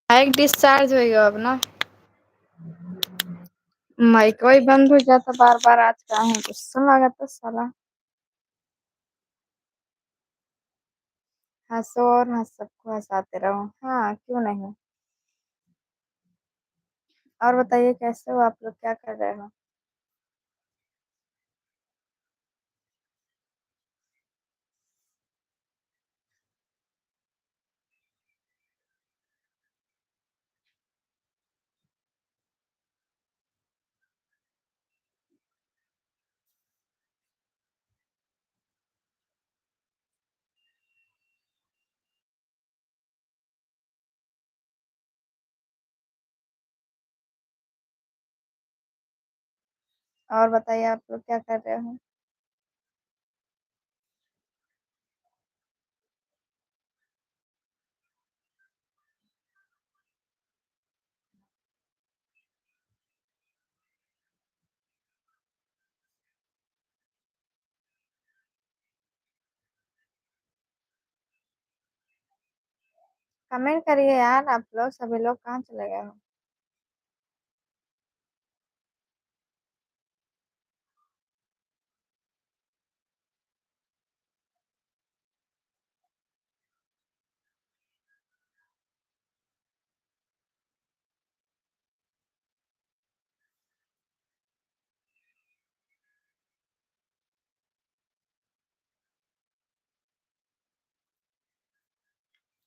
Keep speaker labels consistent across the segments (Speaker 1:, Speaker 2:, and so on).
Speaker 1: Bike discharge हो गया अब ना। माइक वही बंद हो जाता बार बार। आज का है गुस्सा लगा था साला। हंसो और हंस सबको हंसाते रहो। हाँ क्यों नहीं। और बताइए कैसे हो आप लोग, क्या कर रहे हो। और बताइए आप लोग क्या कर रहे हो। कमेंट करिए यार, आप लोग सभी लोग कहाँ चले गए हो।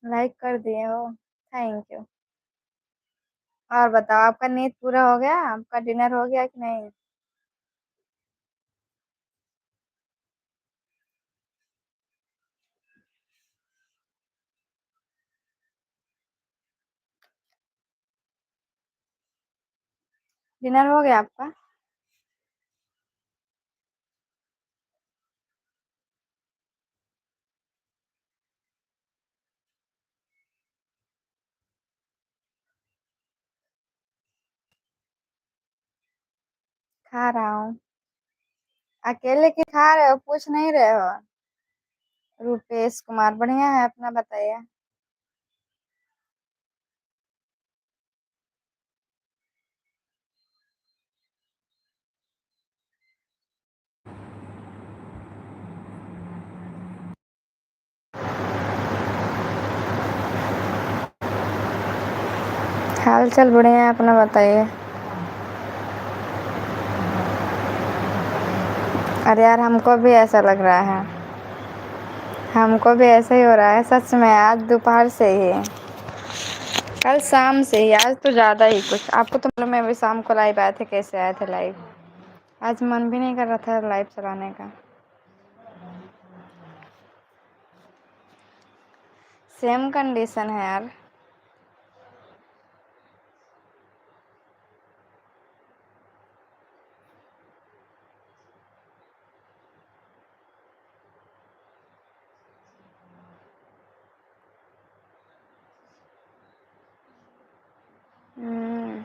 Speaker 1: लाइक कर दिए हो, थैंक यू। और बताओ आपका नींद पूरा हो गया, आपका डिनर हो गया कि नहीं। डिनर हो गया आपका। खा रहा हूँ। अकेले की खा रहे हो, पूछ नहीं रहे हो। रुपेश कुमार बढ़िया है, अपना बताइए। हाल चाल बढ़िया है, अपना बताइए। अरे यार हमको भी ऐसा लग रहा है। हमको भी ऐसा ही हो रहा है सच में, आज दोपहर से ही। कल शाम से ही, आज तो ज़्यादा ही कुछ। आपको तो मालूम है अभी शाम को लाइव आए थे, कैसे आए थे लाइव। आज मन भी नहीं कर रहा था लाइव चलाने का। सेम कंडीशन है यार। हम्म,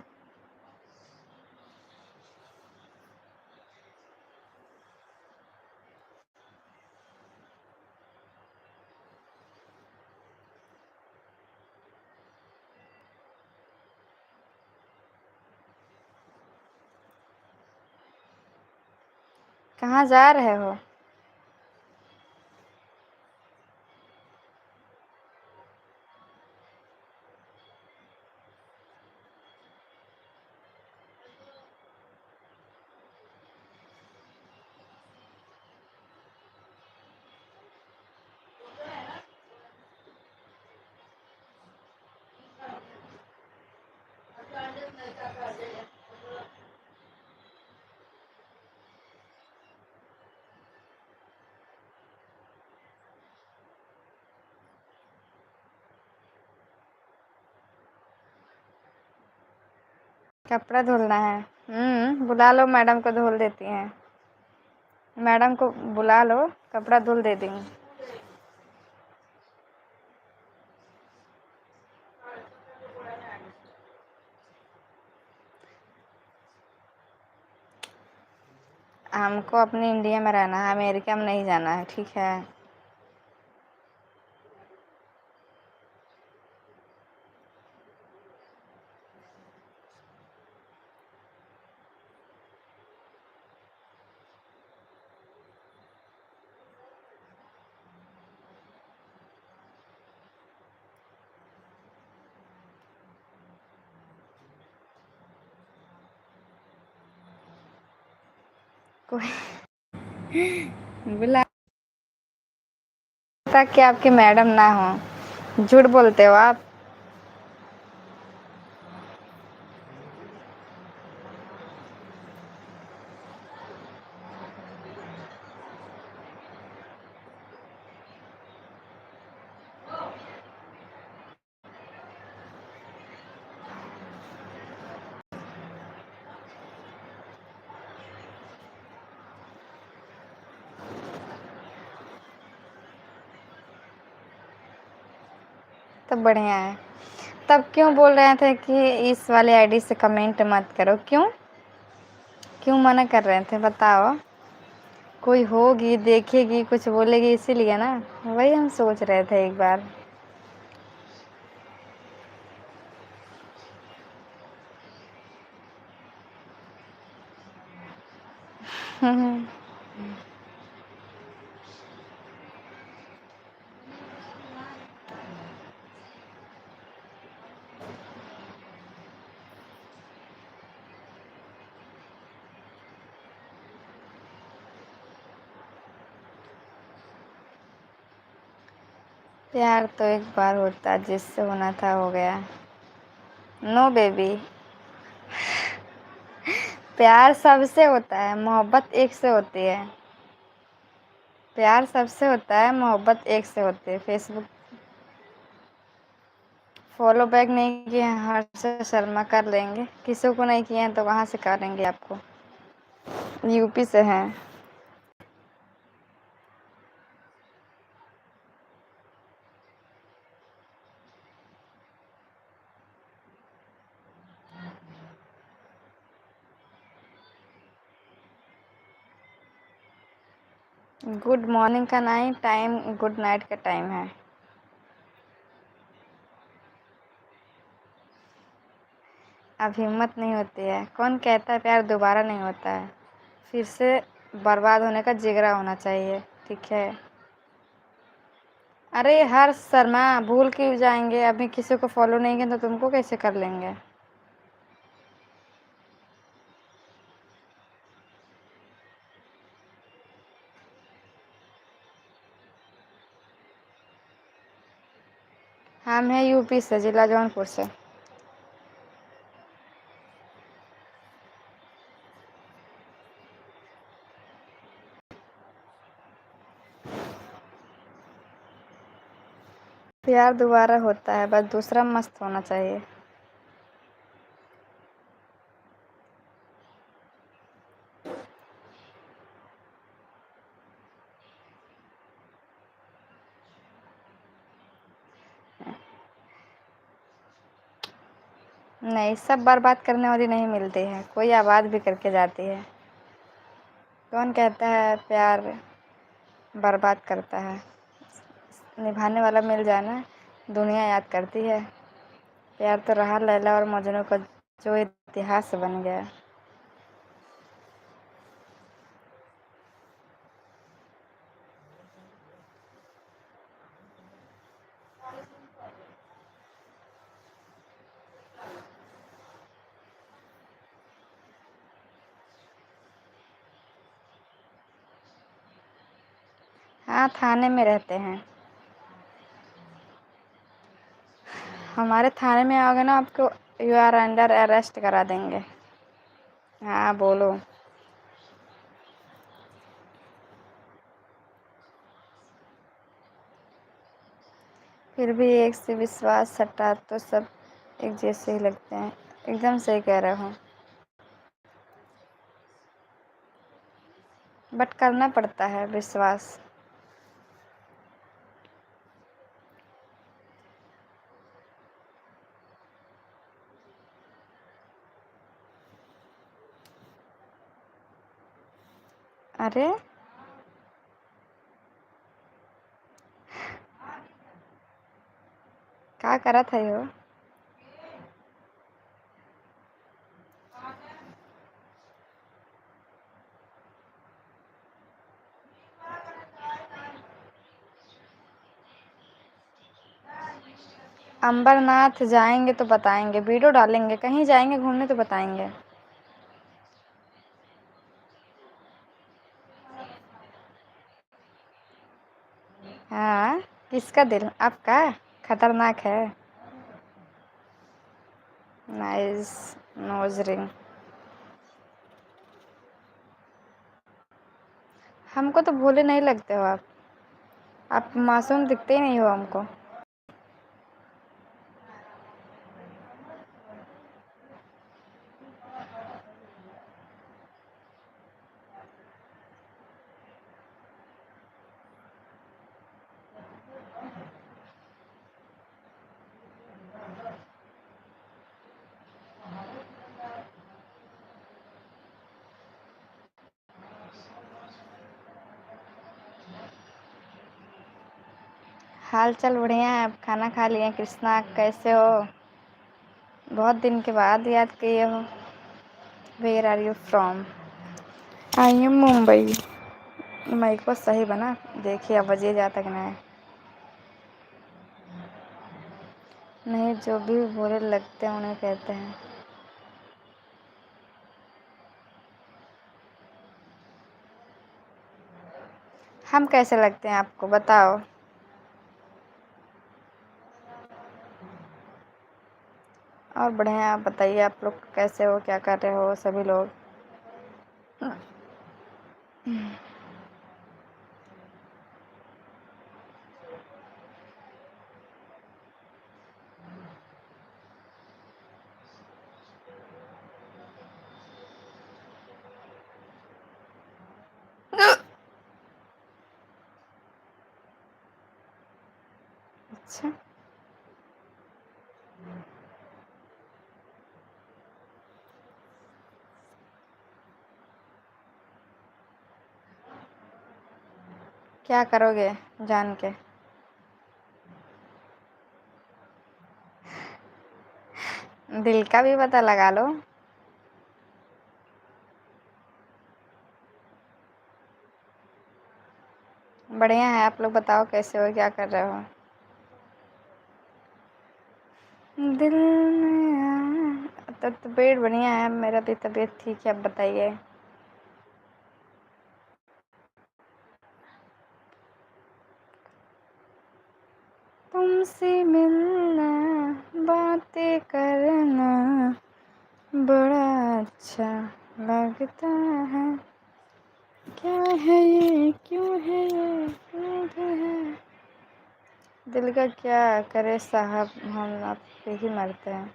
Speaker 1: कहाँ जा रहे हो। कपड़ा धुलना है। बुला लो, मैडम को धुल देती हैं। मैडम को बुला लो, कपड़ा धुल दे देंगे। हमको अपने इंडिया में रहना है, अमेरिका में नहीं जाना है, ठीक है। कोई बुला कि आपकी मैडम ना हो, झूठ बोलते हो आप। तो बढ़िया है। तब क्यों बोल रहे थे कि इस वाले आईडी से कमेंट मत करो? क्यों क्यों मना कर रहे थे, बताओ। कोई होगी, देखेगी, कुछ बोलेगी, इसीलिए ना। वही हम सोच रहे थे एक बार। प्यार तो एक बार होता, जिससे होना था हो गया। No baby. प्यार सबसे होता है, मोहब्बत एक से होती है। प्यार सबसे होता है, मोहब्बत एक से होती है। फेसबुक फॉलो बैक नहीं किए हैं, हर्ष शर्मा कर लेंगे। किसी को नहीं किए हैं तो कहाँ से करेंगे आपको? यूपी से हैं। गुड मॉर्निंग का नहीं टाइम, गुड नाइट का टाइम है। अब हिम्मत नहीं होती है। कौन कहता है प्यार दोबारा नहीं होता है? फिर से बर्बाद होने का जिगरा होना चाहिए, ठीक है। अरे हर्ष शर्मा, भूल क्यों जाएंगे? अभी किसी को फॉलो नहीं किया तो तुमको कैसे कर लेंगे? हम हैं यूपी से, जिला जौनपुर से। प्यार दोबारा होता है, बस दूसरा मस्त होना चाहिए। नहीं, सब बर्बाद करने वाली नहीं मिलती है, कोई आबाद भी करके जाती है। कौन कहता है प्यार बर्बाद करता है? निभाने वाला मिल जाना दुनिया याद करती है। प्यार तो रहा लैला और मजनू का, जो इतिहास बन गया। हाँ, थाने में रहते हैं। हमारे थाने में आओगे ना, आपको यू आर अंडर अरेस्ट करा देंगे। हाँ बोलो। फिर भी एक से विश्वास हटा तो सब एक जैसे ही लगते हैं। एकदम सही कह रहे हो, बट करना पड़ता है विश्वास। अरे क्या करा था यो? अंबरनाथ जाएंगे तो बताएंगे, वीडियो डालेंगे। कहीं जाएंगे घूमने तो बताएंगे। हाँ, किसका दिल? आपका? खतरनाक है। Nice nose ring. हमको तो भोले नहीं लगते हो आप मासूम दिखते ही नहीं हो हमको। हाल चाल बढ़िया है। आप खाना खा लिए? कृष्णा कैसे हो? बहुत दिन के बाद याद किए हो। Where are you from? I am Mumbai. मई को सही बना। देखिए अब बजे जाता कि नहीं। नहीं, जो भी बुरे लगते हैं उन्हें कहते हैं। हम कैसे लगते हैं आपको बताओ? और बढ़िया। आप बताइए, आप लोग कैसे हो, क्या कर रहे हो सभी लोग? अच्छा, क्या करोगे जान के? दिल का भी पता लगा लो। बढ़िया है। आप लोग बताओ कैसे हो, क्या कर रहे हो? दिल में तबीयत बढ़िया है। मेरा भी तबीयत ठीक है। आप बताइए। तुमसे मिलना, बातें करना बड़ा अच्छा लगता है। क्या है ये, क्यों है ये, क्यों है? दिल का क्या करे साहब, हम आप पे ही मरते हैं।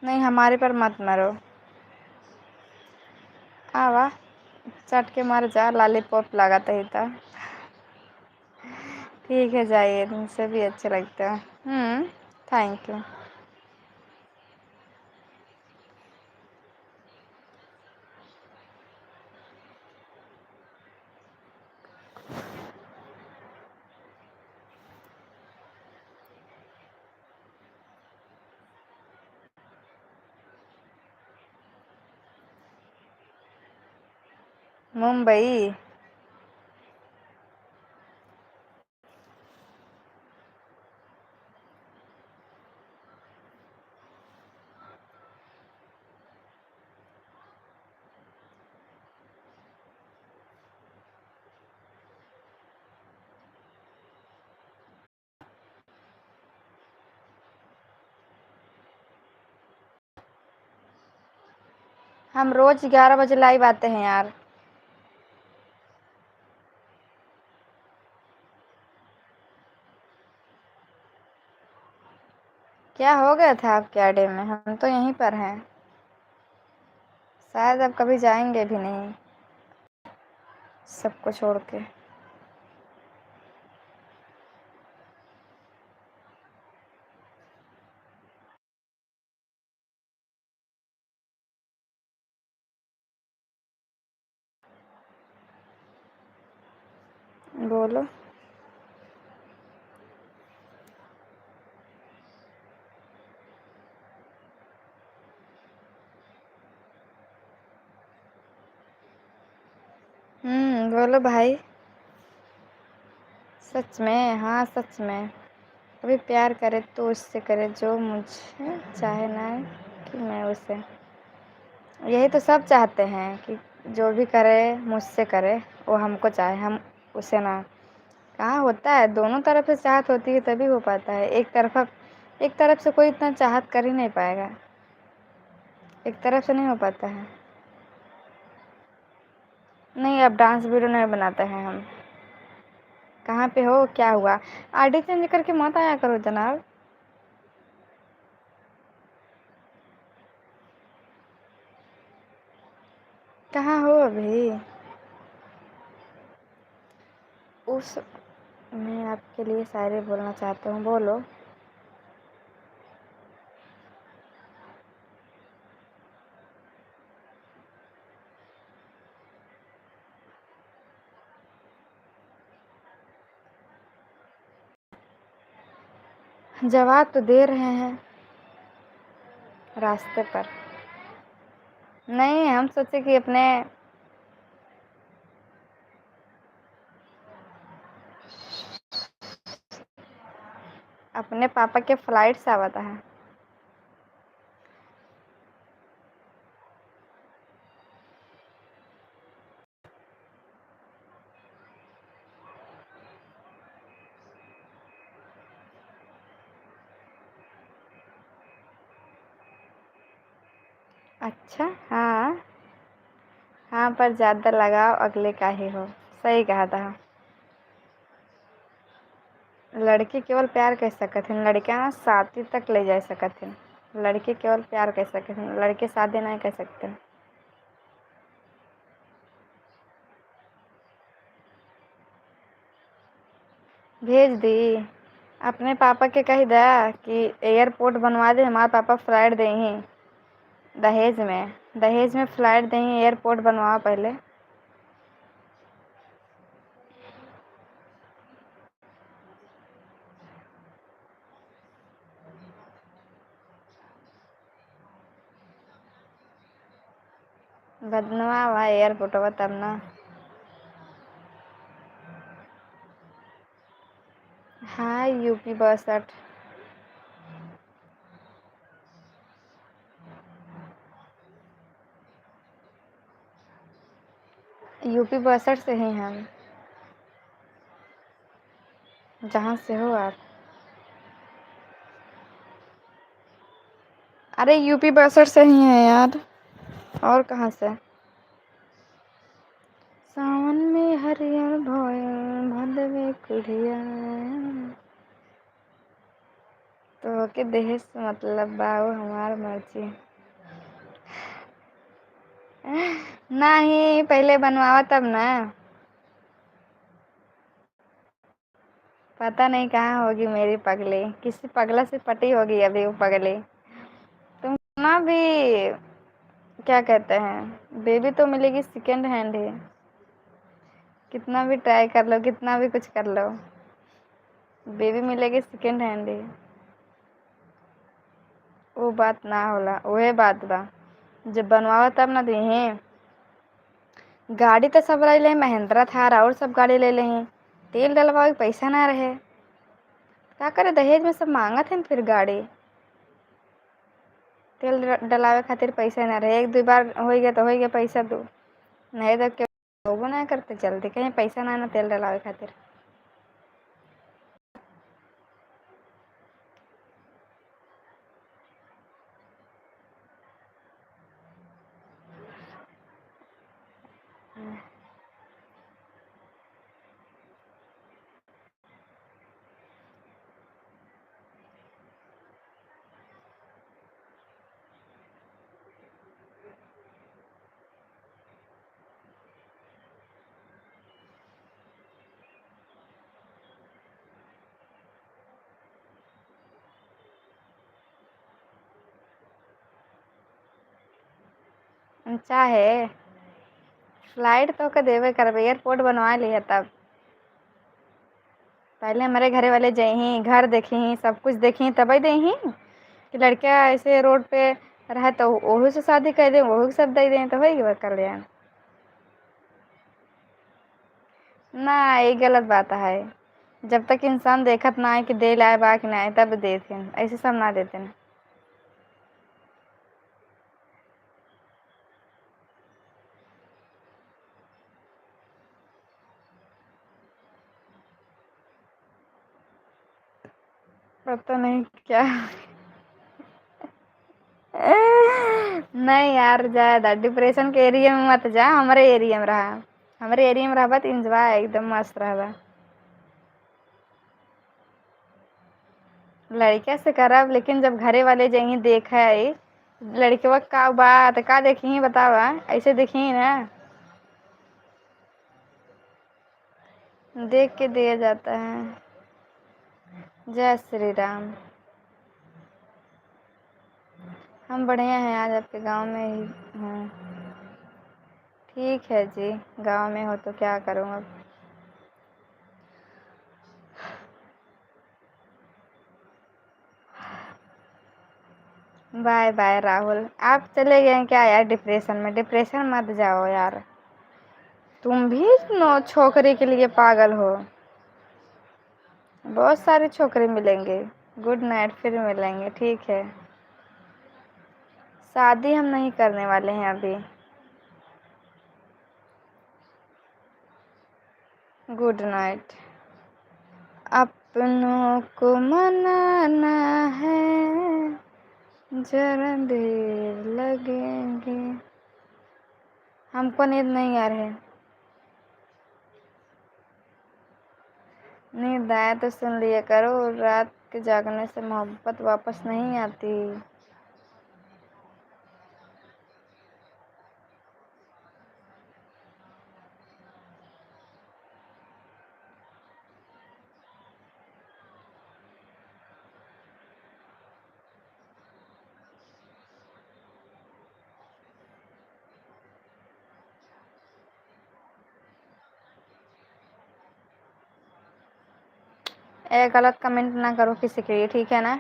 Speaker 1: नहीं, हमारे पर मत मरो। आवा चट के मर जा, लॉलीपॉप लगाता ही था। ठीक है, जाइए। तुमसे भी अच्छे लगते हैं। Thank you. मुंबई। हम रोज 11 बजे लाइव आते हैं यार। क्या हो गया था आपके आडे में? हम तो यहीं पर हैं। शायद अब कभी जाएंगे भी नहीं, सबको छोड़ के। बोलो। बोलो भाई। सच में? हाँ सच में। कभी प्यार करे तो उससे करे जो मुझे चाहे ना, कि मैं उसे। यही तो सब चाहते हैं कि जो भी करे मुझसे करे, वो हमको चाहे, हम उसे ना। कहाँ होता है, दोनों तरफ से चाहत होती है तभी हो पाता है। एक तरफ से कोई इतना चाहत कर ही नहीं पाएगा, एक तरफ से नहीं हो पाता है। नहीं, अब डांस वीडियो नहीं बनाते हैं हम। कहाँ पे हो, क्या हुआ? आईडी चेंज करके मत आया करो जनाब। कहाँ हो अभी? उस मैं आपके लिए शायरी बोलना चाहता हूँ, बोलो। जवाब तो दे रहे हैं रास्ते पर। नहीं, हम सोचे कि अपने पापा के फ्लाइट से आवता है। अच्छा, हाँ हाँ, पर ज़्यादा लगाओ अगले का ही हो। सही कहा था। लड़की केवल प्यार कर सकत हन, लड़कियां शादी तक ले जा सकत हन। लड़की केवल प्यार कर सकत हन, लड़के शादी नहीं कर सकते। भेज दी। अपने पापा के कही दा कि एयरपोर्ट बनवा दे, हमारे पापा फ्लाइट देही दहेज में फ्लाइट देही, एयरपोर्ट बनवाओ पहले। बनवावा एयरपोर्टवा तब ना। हाँ, यूपी 62। यूपी 62 से ही हम। जहाँ से हो आप? अरे यूपी 62 से ही है यार, और कहाँ से? सावन में हरियर भयल भदवे कुढ़िया। तो के दहेज से मतलब बाबू हमार मर्जी। नहीं, पहले बनवावा तब ना। पता नहीं कहाँ होगी मेरी पगली, किसी पगला से पटी होगी अभी वो पगली। तुम ना भी, क्या कहते हैं, बेबी तो मिलेगी सेकेंड हैंड ही। कितना भी ट्राई कर लो, कितना भी कुछ कर लो, बेबी मिलेगी सेकेंड हैंड ही। वो बात ना होला, वही बात बा। जब बनवावा तब ना दीही। गाड़ी तो सब ले ले, महिंद्रा थार और सब गाड़ी ले लेही। तेल डलवावे के पैसा ना रहे, क्या करे, दहेज में सब मांगत हैं फिर गाड़ी। तेल डलावे खातिर पैसा ना रहे, एक दो बार हो गया तो हो गया, पैसा दो। नहीं तो क्यों वो ना करते, जल्दी कहीं पैसा ना ना तेल डलावे खातिर। चाहे फ्लाइट तो के देवे करबे, एयरपोर्ट बनवा लिया तब। पहले हमारे घरे वाले जही, घर देखी, सब कुछ देखी, तभी देही कि लड़का ऐसे रोड पे रहे तो वही से शादी कर दे, वही सब दे दें तो वही कल्याण। ना, ये गलत बात है। जब तक इंसान देखत ना है कि दे लाए बा कि नहीं, तब देते, ऐसे सब ना देते। पता नहीं क्या। नहीं यार, ज्यादा डिप्रेशन के एरिया में मत जा, हमारे एरिया में रहा। हमारे एरिया में रहबा तो इंजॉय एकदम मस्त रहबा। लड़किया से करब, लेकिन जब घरे वाले जही देखा है लड़के का बात का देखी बतावा, ऐसे देखी ना, देख के दिया जाता है। जय श्री राम। हम बढ़िया हैं, आज आपके गांव में ही हैं। ठीक है जी, गांव में हो तो क्या करूँ अब। Bye bye Rahul. आप चले गए क्या यार डिप्रेशन में? डिप्रेशन मत जाओ यार, तुम भी नो छोकरी के लिए पागल हो। बहुत सारे छोकरे मिलेंगे। गुड नाइट, फिर मिलेंगे, ठीक है। शादी हम नहीं करने वाले हैं अभी। Good night. अपनों को मनाना है, जरा देर लगेंगे। हमको नींद नहीं आ रही। नींद आया तो सुन लिया करो, रात के जागने से मोहब्बत वापस नहीं आती। गलत कमेंट ना करो किसी के लिए, ठीक है ना।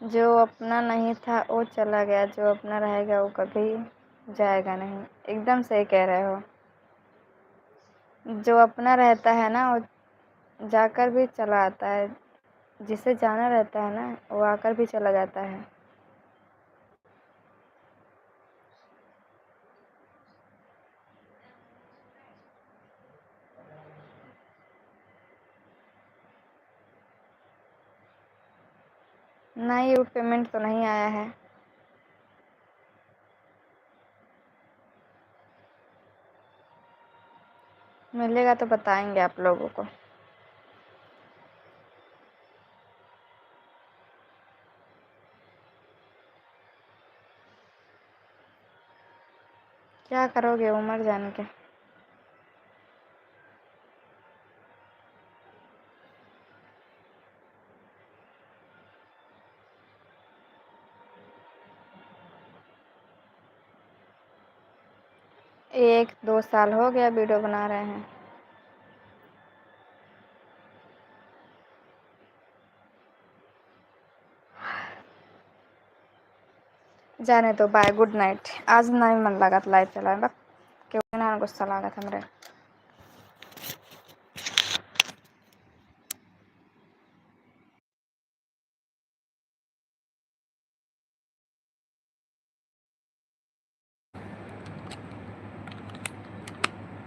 Speaker 1: जो अपना नहीं था वो चला गया, जो अपना रहेगा वो कभी जाएगा नहीं। एकदम सही कह रहे हो। जो अपना रहता है ना वो जाकर भी चला आता है, जिसे जाना रहता है ना वो आकर भी चला जाता है। नहीं, वो पेमेंट तो नहीं आया है। मिलेगा तो बताएंगे आप लोगों को। क्या करोगे उम्र जान के। एक दो साल हो गया वीडियो बना रहे हैं। जाने दो, बाय, गुड नाइट। आज नहीं मन लगा लाइव चलाने का, क्यों ना गुस्सा लगा था मेरे।